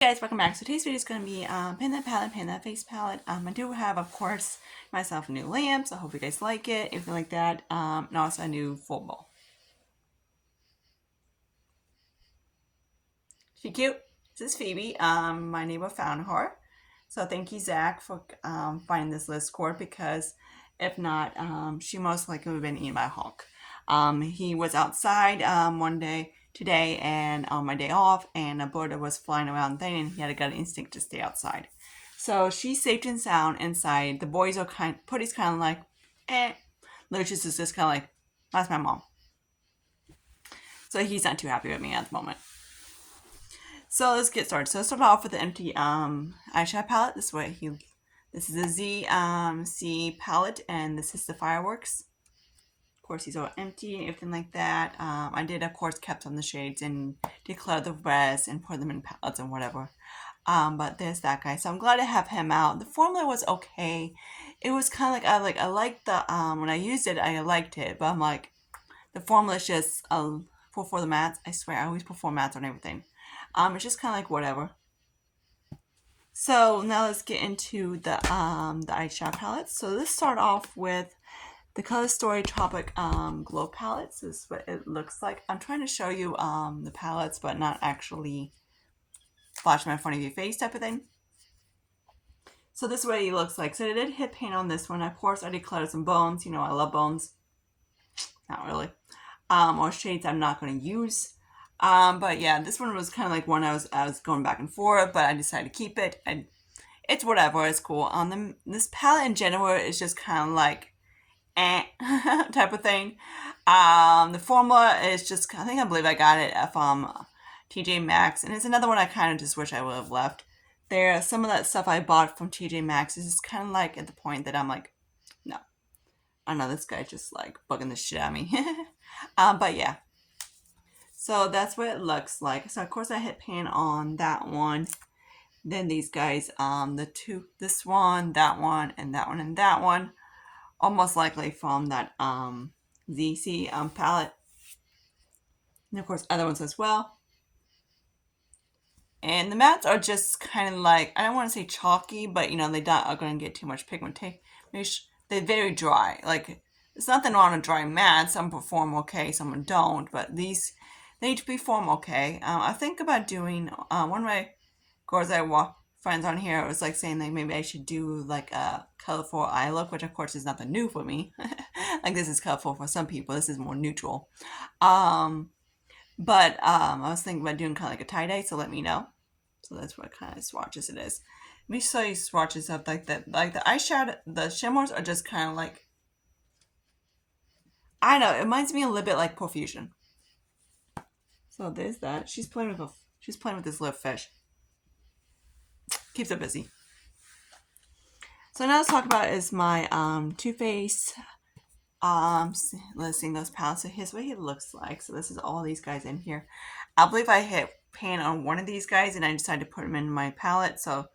Hey guys, welcome back. So today's video is going to be paint that palette, paint that face palette. I do have, of course, myself a new lamp, so I hope you guys like it, everything like that. And also a new full bowl. She cute. This is Phoebe. My neighbor found her. So thank you, Zach, for finding this list cord because if not, she most likely would have been eaten by a hawk. He was outside one day today and on my day off, and a bird was flying around thing, and he had a gut instinct to stay outside. So she's safe and sound inside. The boys are Putty's kind of like, eh. Lucius is just kind of like, that's my mom. So he's not too happy with me at the moment. So let's get started. So let's start off with the empty eyeshadow palette. This is a Z palette, and this is the fireworks. Of course, these are empty and everything like that. I did, of course, kept on the shades and declare the rest and put them in palettes and whatever. But there's that guy. So I'm glad to have him out. The formula was okay. It was kind of like I liked the when I used it, I liked it, but I'm like, the formula is just for the mats. I swear, I always perform mats on everything. It's just kind of like whatever. So now let's get into the eyeshadow palettes. So let's start off with the Color Story Tropic Glow palettes. This is what it looks like. I'm trying to show you the palettes, but not actually flash them in front of your face type of thing. So this is what he looks like. So I did hit paint on this one. Of course, I decluttered some bones. You know, I love bones. Not really. Or shades I'm not going to use. But yeah, this one was kind of like one I was going back and forth, but I decided to keep it. And it's whatever. It's cool. This palette in general is just kind of like type of thing. The formula is just, I believe I got it from TJ Maxx, and it's another one I kind of just wish I would have left. There, some of that stuff I bought from TJ Maxx is just kind of like at the point that I'm like, no, I know this guy's just like bugging the shit out of me. But yeah, so that's what it looks like. So of course I hit paint on that one. Then these guys, this one, that one, and that one, and that one, almost likely from that ZC palette. And of course other ones as well. And the mats are just kind of like, I don't want to say chalky, but you know, they are going to get too much pigmentation. They're very dry. Like, there's nothing wrong with dry mats. Some perform okay, some don't, but these, they need to perform okay. I think about doing, one of my girls friends on here was like saying like maybe I should do like a colorful eye look, which of course is nothing new for me. Like, this is colorful for some people. This is more neutral. But I was thinking about doing kind of like a tie-dye, so let me know. So that's what kind of swatches it is. Let me show you swatches of like that. Like the eyeshadow, the shimmers are just kind of like, I know, it reminds me a little bit like Profusion. So there's that. She's playing with this little fish. Keeps her busy. So now let's talk about is my Too Faced listing those palettes. So here's what he looks like. So this is all these guys in here. I believe I hit paint on one of these guys and I decided to put them in my palette. So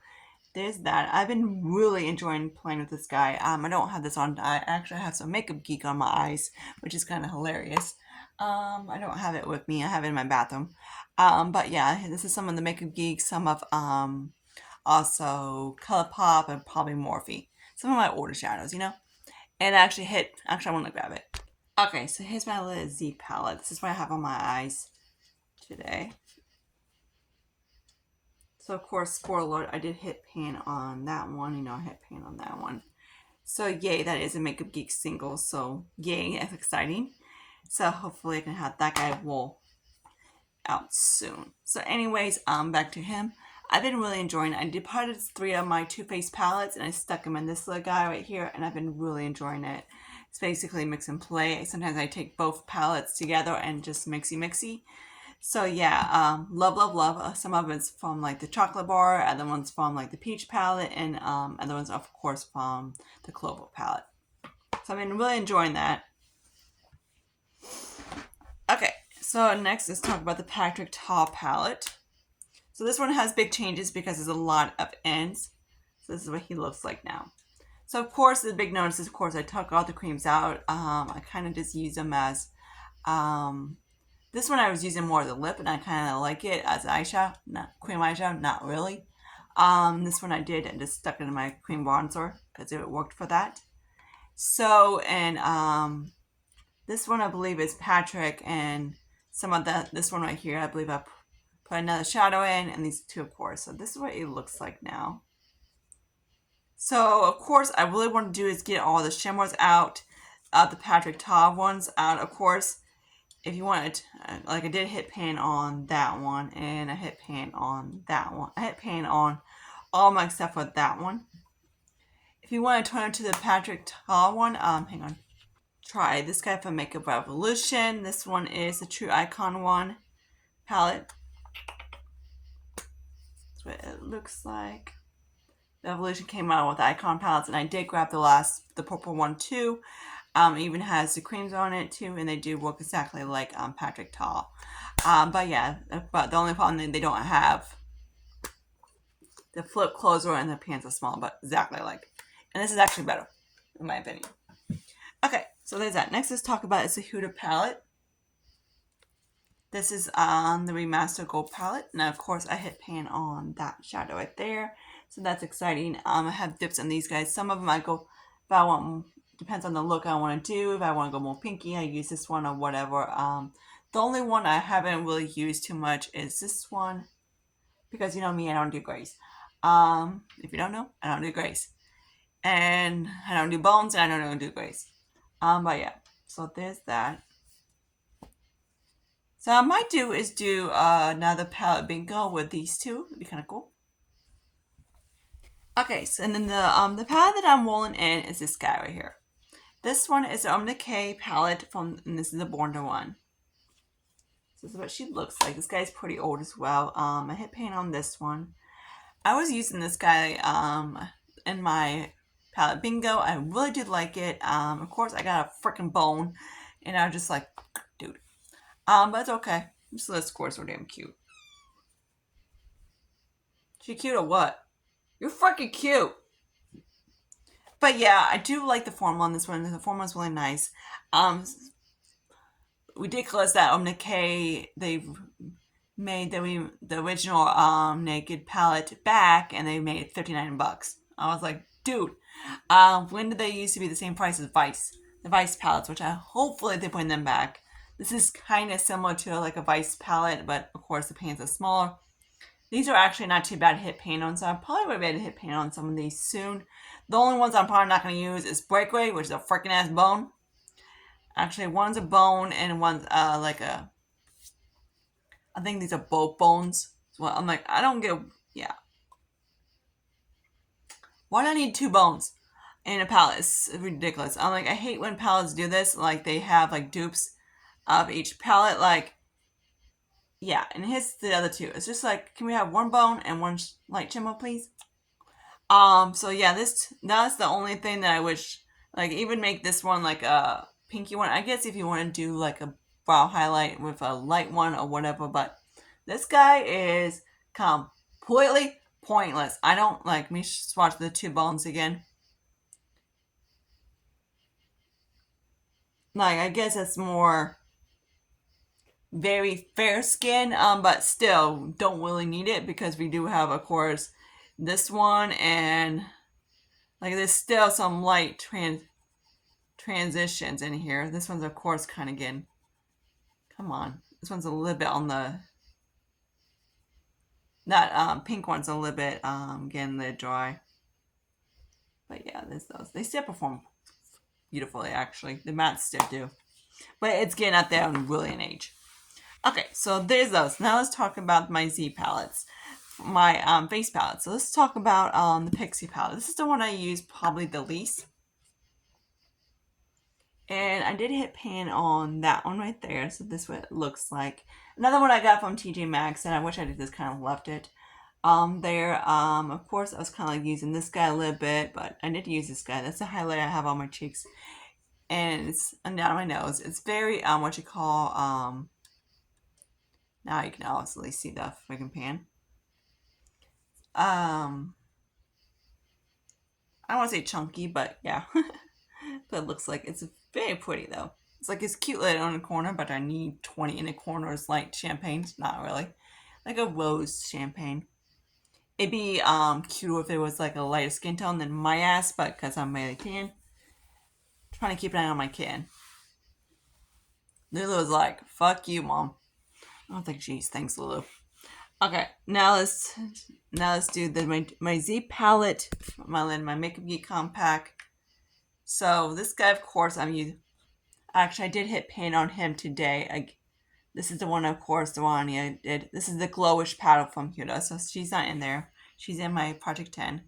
there's that. I've been really enjoying playing with this guy. I don't have this on. I actually have some Makeup Geek on my eyes, which is kind of hilarious. I don't have it with me. I have it in my bathroom. But yeah, this is some of the Makeup Geek, some of also ColourPop, and probably Morphe. Some of my older shadows, you know. And actually, I want to grab it. Okay, so here's my little Z palette. This is what I have on my eyes today. So of course, spoiler alert, I did hit paint on that one. You know, I hit paint on that one. So yay, that is a Makeup Geek single. So yay, that's exciting. So hopefully I can have that guy out soon. So anyways, back to him. I've been really enjoying it. I departed 3 of my Too Faced palettes and I stuck them in this little guy right here, and I've been really enjoying it. It's basically mix and play. Sometimes I take both palettes together and just mixy. So yeah, love. Some of it's from like the chocolate bar, other ones from like the peach palette, and other ones of course from the Clover palette. So I've been really enjoying that. Okay, so next let's talk about the Patrick Ta palette. So this one has big changes because there's a lot of ends. So this is what he looks like now. So of course the big notice is, of course, I took all the creams out. I kind of just use them as This one I was using more as a lip, and I kind of like it as eyeshadow, not cream eyeshadow, not really. This one I did and just stuck it in my cream bronzer because it worked for that. So, and this one I believe is Patrick, and some of this one right here, I believe I put another shadow in, and these two, of course. So this is what it looks like now. So, of course, I really want to do is get all the shimmers out, the Patrick Ta ones out, of course. If you wanted, like I did hit pan on that one, and I hit pan on that one. I hit pan on all my except for that one. If you want to turn to the Patrick Ta one, hang on. Try this guy from Makeup Revolution. This one is the True Icon one palette. That's what it looks like. The Evolution came out with Icon palettes, and I did grab the purple one too. It even has the creams on it too, and they do work exactly like Patrick Ta. But yeah, but the only problem is they don't have the flip closer, and the pants are small, but exactly like. And this is actually better, in my opinion. Okay, so there's that. Next, let's talk about is the Huda palette. This is the Remaster Gold palette. Now, of course, I hit pan on that shadow right there. So that's exciting. I have dips on these guys. Some of them I go, if I want, depends on the look I want to do. If I want to go more pinky, I use this one or whatever. The only one I haven't really used too much is this one. Because you know me, I don't do grays. If you don't know, I don't do grays. And I don't do bones, and I don't do grays. But yeah, so there's that. So I might do is do another palette bingo with these two. It'd be kind of cool. Okay, so and then the palette that I'm rolling in is this guy right here. This one is the Urban Decay palette from, and this is the Born to one. So this is what she looks like. This guy's pretty old as well. I hit paint on this one. I was using this guy in my palette bingo. I really did like it. Of course, I got a freaking bone, and I was just like, dude. But it's okay. So this course are damn cute. She cute or what? You're freaking cute. But yeah, I do like the formula on this one. The formula is really nice. Ridiculous that Omni-K, they've made the original Naked palette back, and they made it $59. I was like, dude, when did they used to be the same price as Vice? The Vice palettes, which hopefully they bring them back. This is kind of similar to like a Vice palette, but of course the pants are smaller. These are actually not too bad to hit paint on, so I probably would be able to hit paint on some of these soon. The only ones I'm probably not going to use is Breakaway, which is a freaking ass bone. Actually, one's a bone and one's like a... I think these are both bones. So I'm like, I don't get... Yeah. Why do I need two bones in a palette? It's ridiculous. I'm like, I hate when palettes do this. Like, they have like dupes of each palette. Like, yeah, and here's the other two. It's just like, can we have one bone and one light shimmer, please? So yeah, that's the only thing that I wish, like, even make this one like a pinky one. I guess if you want to do like a brow highlight with a light one or whatever, but this guy is completely pointless. I don't like me swatch the two bones again. Like, I guess it's more very fair skin, but still don't really need it because we do have, of course, this one, and like there's still some light transitions in here. This one's of course kind of getting, come on, this one's a little bit on the, that pink one's a little bit getting a little dry. But yeah, there's those. They still perform beautifully, actually. The mattes still do. But it's getting up there and really in age. Okay, so there's those. Now let's talk about my Z palettes. My face palette. So let's talk about the Pixie palette. This is the one I use probably the least. And I did hit pan on that one right there. So this is what it looks like. Another one I got from TJ Maxx, and I wish I had just kind of left it there. Of course, I was kind of like using this guy a little bit, but I did use this guy. That's the highlight I have on my cheeks. And it's down my nose. It's very, what you call, now you can obviously see the freaking pan. I don't want to say chunky, but yeah. But it looks like it's very pretty though. It's like it's cute lit on a corner, but I need 20 in a corner is like champagne. Not really. Like a rose champagne. It'd be cuter if it was like a lighter skin tone than my ass, but because I'm really tan, trying to keep an eye on my kid. Lulu was like, "Fuck you, mom." I was like, "Geez, thanks, Lulu." Okay, now let's do my Z palette, my Makeup Geek compact. So this guy, of course, I'm using. Actually, I did hit pan on him today. This is the one, of course, the one I did. This is the Glowish paddle from Huda, so she's not in there. She's in my Project 10.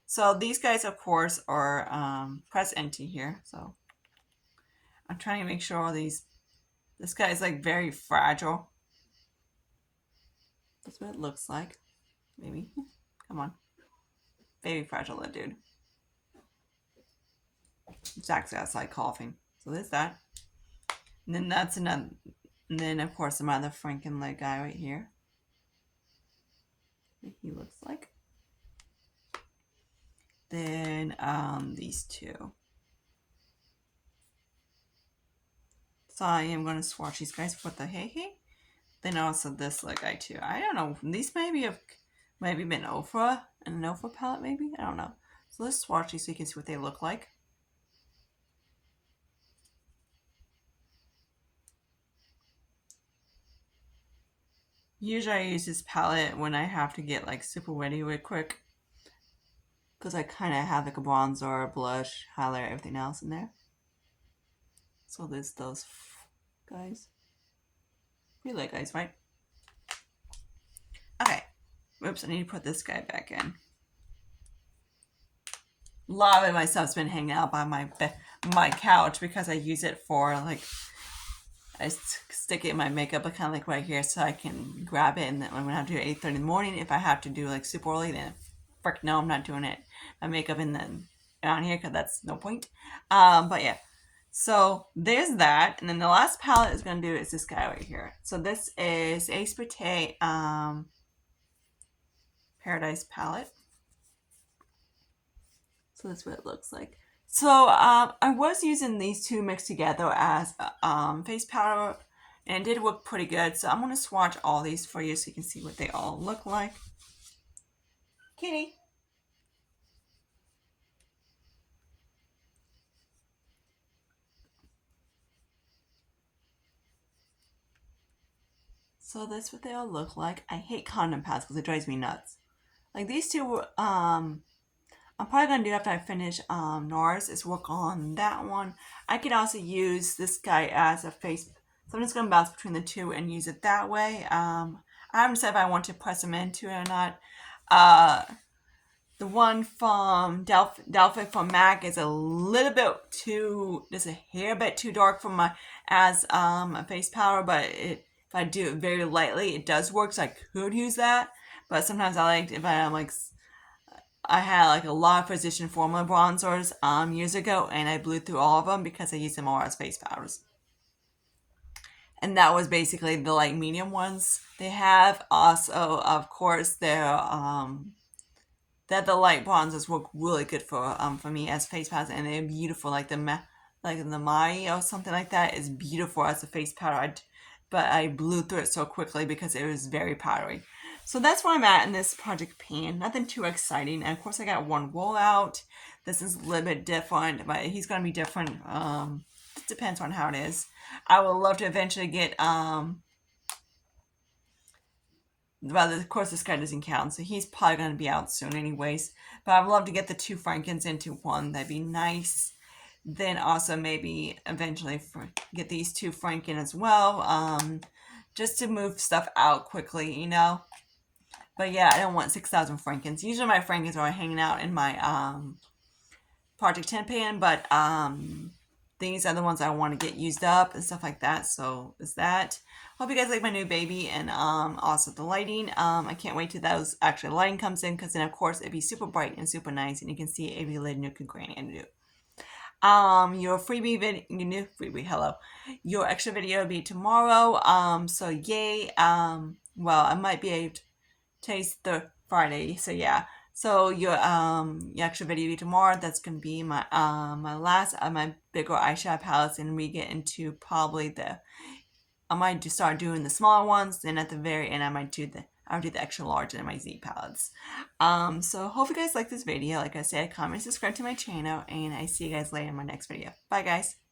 So these guys, of course, are press into here. So I'm trying to make sure all these. This guy is like very fragile. That's what it looks like. Maybe. Come on. Very fragile, that dude. Zach's outside coughing. So there's that. And then that's another. And then, of course, my other Frankenleg guy right here. What he looks like. Then these two. So I am going to swatch these guys with the hey. Then also this guy too. I don't know. These maybe been Ofra, an Ofra palette maybe. I don't know. So let's swatch these so you can see what they look like. Usually I use this palette when I have to get like super wetty real quick, because I kind of have like a bronzer, blush, highlighter, everything else in there. So there's those guys. You like guys, right? Okay. Oops, I need to put this guy back in. A lot of my stuff's been hanging out by my couch because I use it for like, I stick it in my makeup, but kind of like right here, so I can grab it. And then when I have to do 8:30 in the morning, if I have to do like super early, then frick no, I'm not doing it. My makeup in then on here because that's no point. But yeah. So there's that, and then the last palette is going to do is this guy right here. So this is Ace Brute Paradise palette. So that's what it looks like. So I was using these two mixed together as face powder, and it did work pretty good. So I'm going to swatch all these for you so you can see what they all look like. Kitty. So that's what they all look like. I hate condom pads because it drives me nuts. Like these two, I'm probably gonna do after I finish NARS is work on that one. I could also use this guy as a face. So I'm just gonna bounce between the two and use it that way. I haven't decided if I want to press them into it or not. The one from Delphi from MAC is a little bit too, just a hair bit too dark for my as a face powder, but if I do it very lightly, it does work. So I could use that, but sometimes I like if I'm like I had like a lot of Physician Formula bronzers years ago, and I blew through all of them because I used them all as face powders. And that was basically the like medium ones they have. Also, of course, that the light bronzers work really good for me as face powders, and they're beautiful. Like the Mai or something like that is beautiful as a face powder. But I blew through it so quickly because it was very powdery. So that's where I'm at in this Project Pan. Nothing too exciting. And of course, I got one rollout. This is a little bit different, but he's going to be different. It depends on how it is. I would love to eventually get well, of course, this guy doesn't count, so he's probably going to be out soon anyways. But I'd love to get the two Frankens into one. That'd be nice. Then also maybe eventually get these two Franken as well, just to move stuff out quickly, you know. But yeah, I don't want 6,000 Frankens. Usually my Frankens are hanging out in my Project 10 pan, but these are the ones I want to get used up and stuff like that. So is that. Hope you guys like my new baby and also the lighting. I can't wait till those actually lighting comes in, because then of course it'd be super bright and super nice, and you can see every little nook and cranny I do. Your freebie video, hello. Your extra video will be tomorrow. So yay. Well, I might be able to taste the Friday. So yeah. So your extra video tomorrow, that's gonna be my my last of my bigger eyeshadow palettes, and we get into probably I might just start doing the smaller ones, then at the very end I'll do the extra large in my Z palettes. So hope you guys like this video. Like I said, comment, subscribe to my channel, and I see you guys later in my next video. Bye guys.